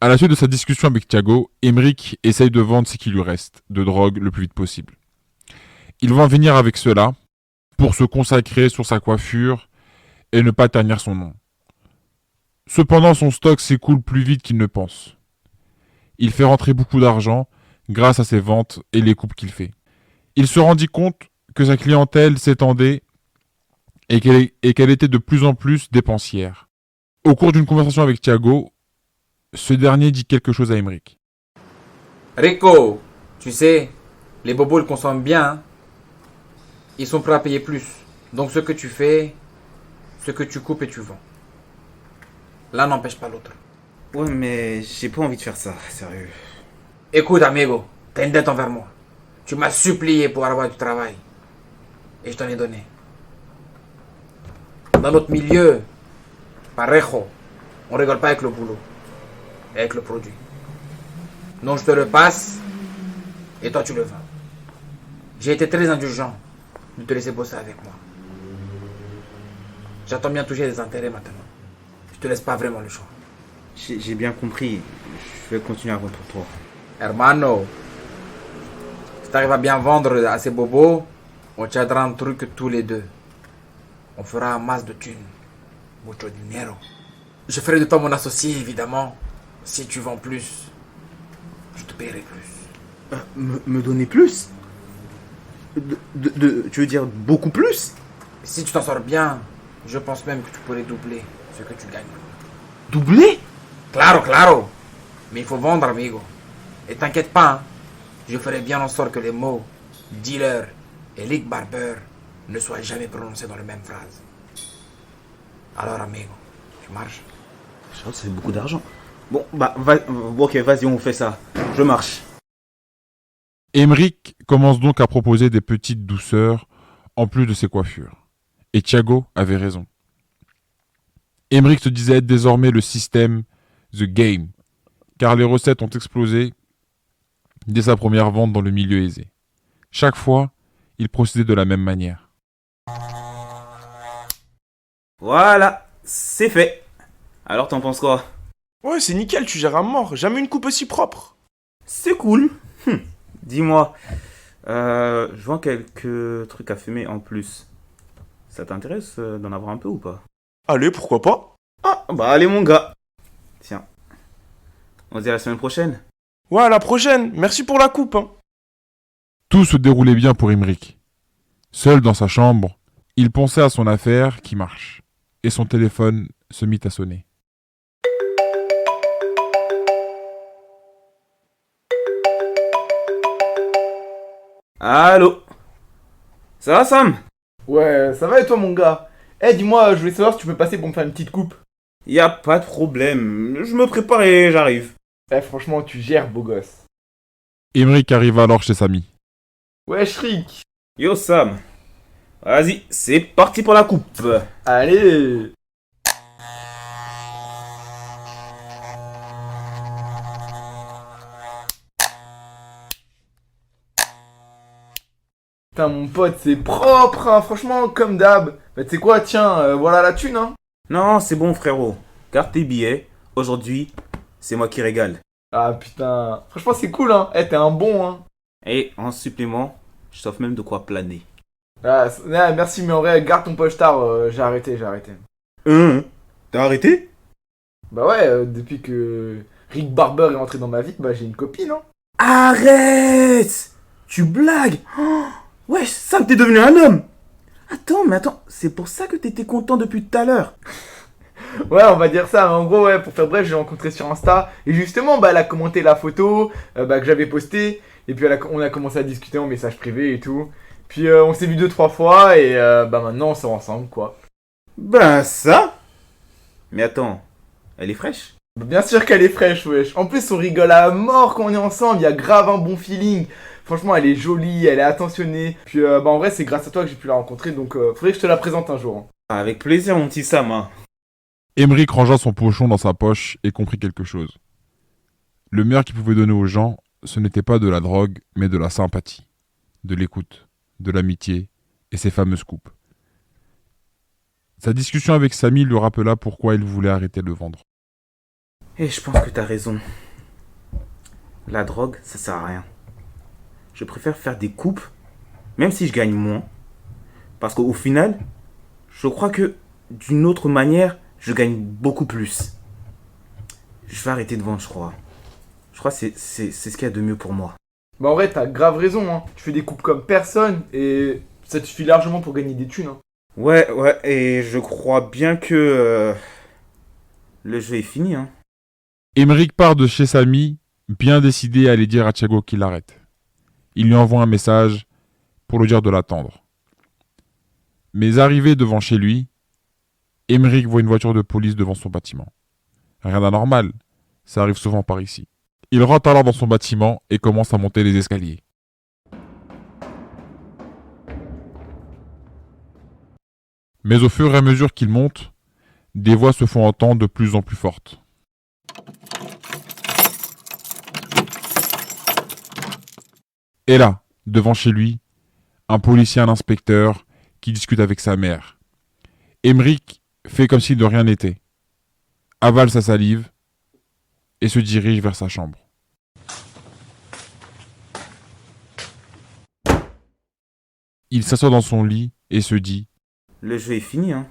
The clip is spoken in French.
À la suite de sa discussion avec Thiago, Emeric essaye de vendre ce qui lui reste de drogue le plus vite possible. Il va en venir avec cela pour se consacrer sur sa coiffure et ne pas ternir son nom. Cependant, son stock s'écoule plus vite qu'il ne pense. Il fait rentrer beaucoup d'argent grâce à ses ventes et les coupes qu'il fait. Il se rendit compte que sa clientèle s'étendait et qu'elle était de plus en plus dépensière. Au cours d'une conversation avec Thiago, ce dernier dit quelque chose à Emeric. Rico, tu sais, les bobos ils consomment bien. Hein. Ils sont prêts à payer plus. Donc ce que tu fais, ce que tu coupes et tu vends. L'un n'empêche pas l'autre. Ouais, mais j'ai pas envie de faire ça, sérieux. Écoute, amigo, t'as une dette envers moi. Tu m'as supplié pour avoir du travail. Et je t'en ai donné. Dans notre milieu, parejo, on rigole pas avec le boulot. Et avec le produit. Donc je te le passe et toi tu le vends. J'ai été très indulgent de te laisser bosser avec moi. J'attends bien toucher des intérêts maintenant. Je te laisse pas vraiment le choix. J'ai bien compris. Je vais continuer à vendre pour toi. Hermano, si t'arrives à bien vendre à ces bobos, on tiendra un truc tous les deux. On fera un masse de thunes. Mucho dinero. Je ferai de toi mon associé, évidemment. Si tu vends plus, je te paierai plus. Me donner plus tu veux dire beaucoup plus? Si tu t'en sors bien, je pense même que tu pourrais doubler ce que tu gagnes. Doubler? Claro, claro. Mais il faut vendre, amigo. Et t'inquiète pas, hein, je ferai bien en sorte que les mots dealer et Lick Barber ne soient jamais prononcés dans la même phrase. Alors, amigo, tu marches? Je crois que c'est beaucoup d'argent. Bon, bah, ok, vas-y, on fait ça. Je marche. Emeric commence donc à proposer des petites douceurs en plus de ses coiffures. Et Thiago avait raison. Emeric se disait être désormais le système The Game, car les recettes ont explosé dès sa première vente dans le milieu aisé. Chaque fois, il procédait de la même manière. Voilà, c'est fait. Alors t'en penses quoi? Ouais, c'est nickel, tu gères à mort. Jamais une coupe aussi propre. C'est cool. Dis-moi, je vends quelques trucs à fumer en plus. Ça t'intéresse d'en avoir un peu ou pas? Allez, pourquoi pas? Ah, bah allez mon gars. Tiens, on se dit à la semaine prochaine. Ouais, à la prochaine. Merci pour la coupe. Hein. Tout se déroulait bien pour Emeric. Seul dans sa chambre, il pensait à son affaire qui marche. Et son téléphone se mit à sonner. Allô? Ça va Sam? Ouais, ça va et toi mon gars? Eh, dis-moi, je voulais savoir si tu peux passer pour me faire une petite coupe. Y a pas de problème, je me prépare et j'arrive. Eh, franchement, tu gères, beau gosse. Emeric arriva alors chez Samy. Ouais, Shrik. Yo Sam, vas-y, c'est parti pour la coupe. Allez. Putain, mon pote, c'est propre, hein, franchement, comme d'hab. Bah, tu sais quoi, tiens, voilà la thune, hein. Non, c'est bon frérot, garde tes billets, aujourd'hui, c'est moi qui régale. Ah, putain, franchement, c'est cool, hein. Eh, t'es un bon, hein. Et en supplément, je t'offre même de quoi planer. Ah, merci, mais en vrai, garde ton poche-tard, j'ai arrêté. T'as arrêté? Bah ouais, depuis que Rick Barber est entré dans ma vie, bah j'ai une copine, hein. Arrête! Tu blagues? Oh, wesh, Sam, t'es devenu un homme! Attends, c'est pour ça que t'étais content depuis tout à l'heure. Ouais, on va dire ça, mais en gros, ouais, pour faire bref, j'ai rencontré sur Insta, et justement, bah elle a commenté la photo que j'avais postée, et puis on a commencé à discuter en message privé et tout. Puis on s'est vu 2-3 fois, et bah maintenant on sort ensemble, quoi. Ben ça? Mais attends, elle est fraîche? Bah, bien sûr qu'elle est fraîche, wesh. En plus, on rigole à mort quand on est ensemble, il y a grave un bon feeling. Franchement, elle est jolie, elle est attentionnée. Puis bah en vrai, c'est grâce à toi que j'ai pu la rencontrer, donc faudrait que je te la présente un jour. Hein. Avec plaisir mon petit Sam. Hein. Emeric rangea son pochon dans sa poche et comprit quelque chose. Le meilleur qu'il pouvait donner aux gens, ce n'était pas de la drogue, mais de la sympathie, de l'écoute, de l'amitié et ses fameuses coupes. Sa discussion avec Samy lui rappela pourquoi il voulait arrêter de vendre. Et je pense que t'as raison. La drogue, ça sert à rien. Je préfère faire des coupes, même si je gagne moins. Parce qu'au final, je crois que d'une autre manière, je gagne beaucoup plus. Je vais arrêter de vendre, je crois. Je crois que c'est ce qu'il y a de mieux pour moi. Bah en vrai, t'as grave raison, hein. Tu fais des coupes comme personne et ça te suffit largement pour gagner des thunes, hein. Ouais, et je crois bien que le jeu est fini, hein. Emeric part de chez Samy, bien décidé à aller dire à Thiago qu'il l'arrête. Il lui envoie un message pour lui dire de l'attendre. Mais arrivé devant chez lui, Emeric voit une voiture de police devant son bâtiment. Rien d'anormal, ça arrive souvent par ici. Il rentre alors dans son bâtiment et commence à monter les escaliers. Mais au fur et à mesure qu'il monte, des voix se font entendre de plus en plus fortes. Et là, devant chez lui, un policier et un inspecteur qui discutent avec sa mère. Emeric fait comme si de rien n'était, avale sa salive et se dirige vers sa chambre. Il s'assoit dans son lit et se dit Le jeu est fini, hein.